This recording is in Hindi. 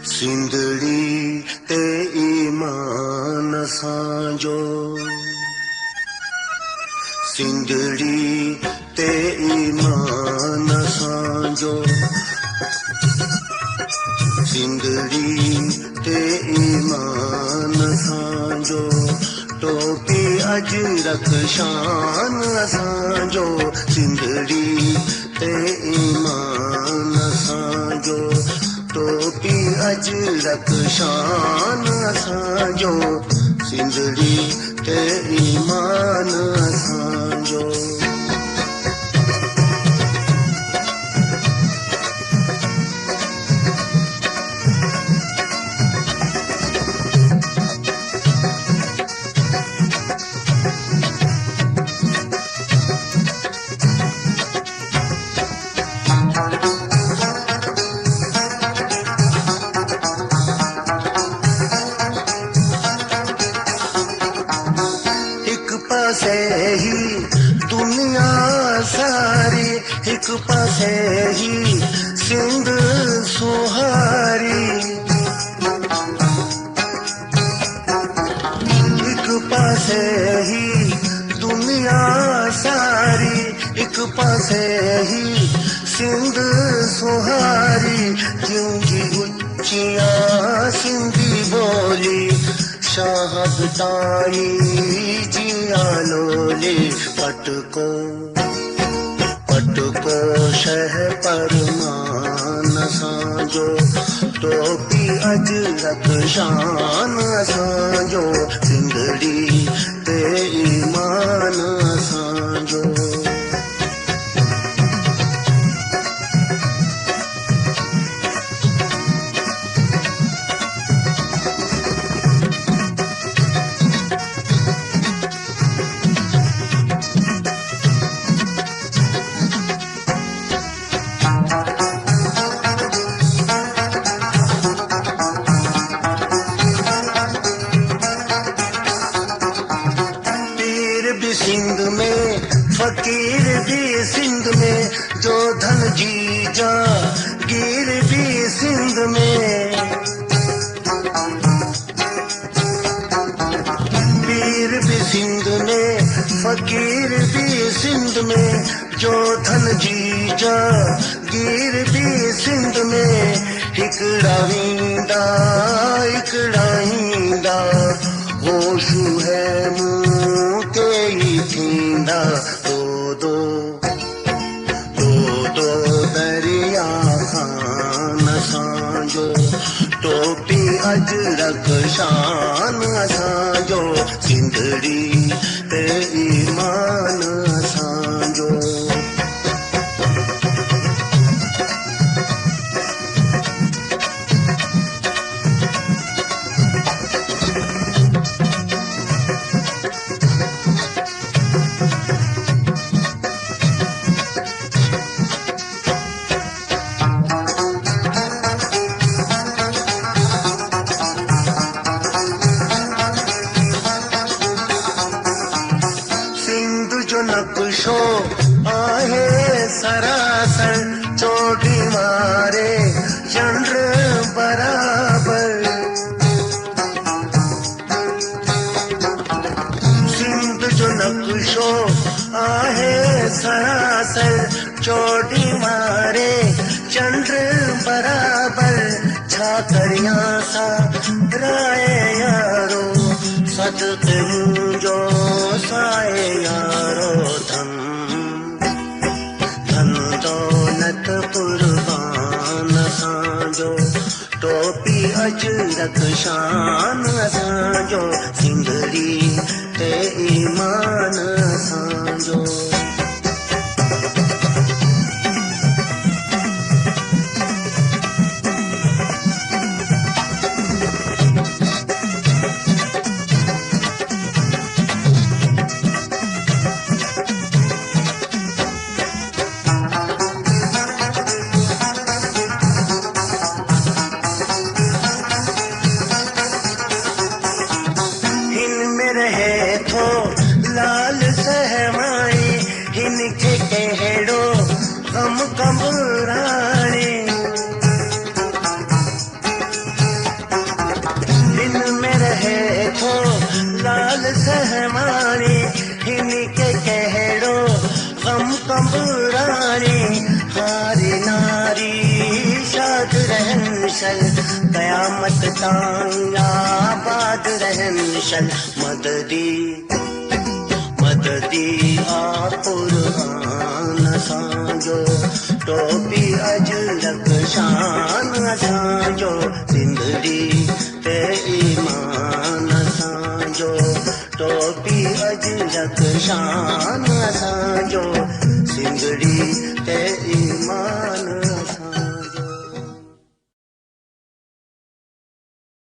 सिंधड़ी ते ईमान साजो, सिंधड़ी ते ईमान साजो, सिंधड़ी ते ईमान साजो, टोपी अजरक शान साजो, सिंधड़ी ते ईमान साजो, टोपी अजरक शान साजो, सिंधड़ी ते ईमान साजो। पासे ही दुनिया सारी, एक पासे ही सिंध सुहारी, एक पासे ही दुनिया सारी, एक पासे ही सिंध सुहारी, क्योंकि उच्चिया सिंधी बोली शाहब ताई जिया लोले, पटको पटको शह परमान साजो, टोपी अजरक शान साजो, सिंधड़ी ते ईमान साजो। सिंध में फकीर भी सिंध में, जो धन जीजा गिर भी सिंध में, पीर भी सिंध में फकीर भी सिंध में, जो धन जीजा गिर भी सिंध में, हिकड़ा वींदा हिकड़ा ईंदा, होशू है मुंह के ही थींदा, दो दो दरिया खान साजो, टोपी अजरक शान साजो, सिंधड़ी ते ईमान साजो। नक्शो आहे सरासर, चोटी मारे चंद्र बराबर, सिंध जो नक्शो आहे सरासर, चोटी मारे चंद्र बराबर, छा करिया सा राय यारो, सदके मुंहिंजो साए यारो, धन दौलत कुर्बान साजो, टोपी अजरक शान साजो, सिंधड़ी ते ईमान साजो। रहे थो लाल सहमाई, सारी नारी शाद रहन शल क़यामत ताईं आबाद रहन शल मददी मददी आ क़ुर्आन असांजो टोपी अजरक शान असांजो सिंधड़ी ते ईमान असांजो टोपी अजरक शान असांजो सिंधड़ी ते ईमान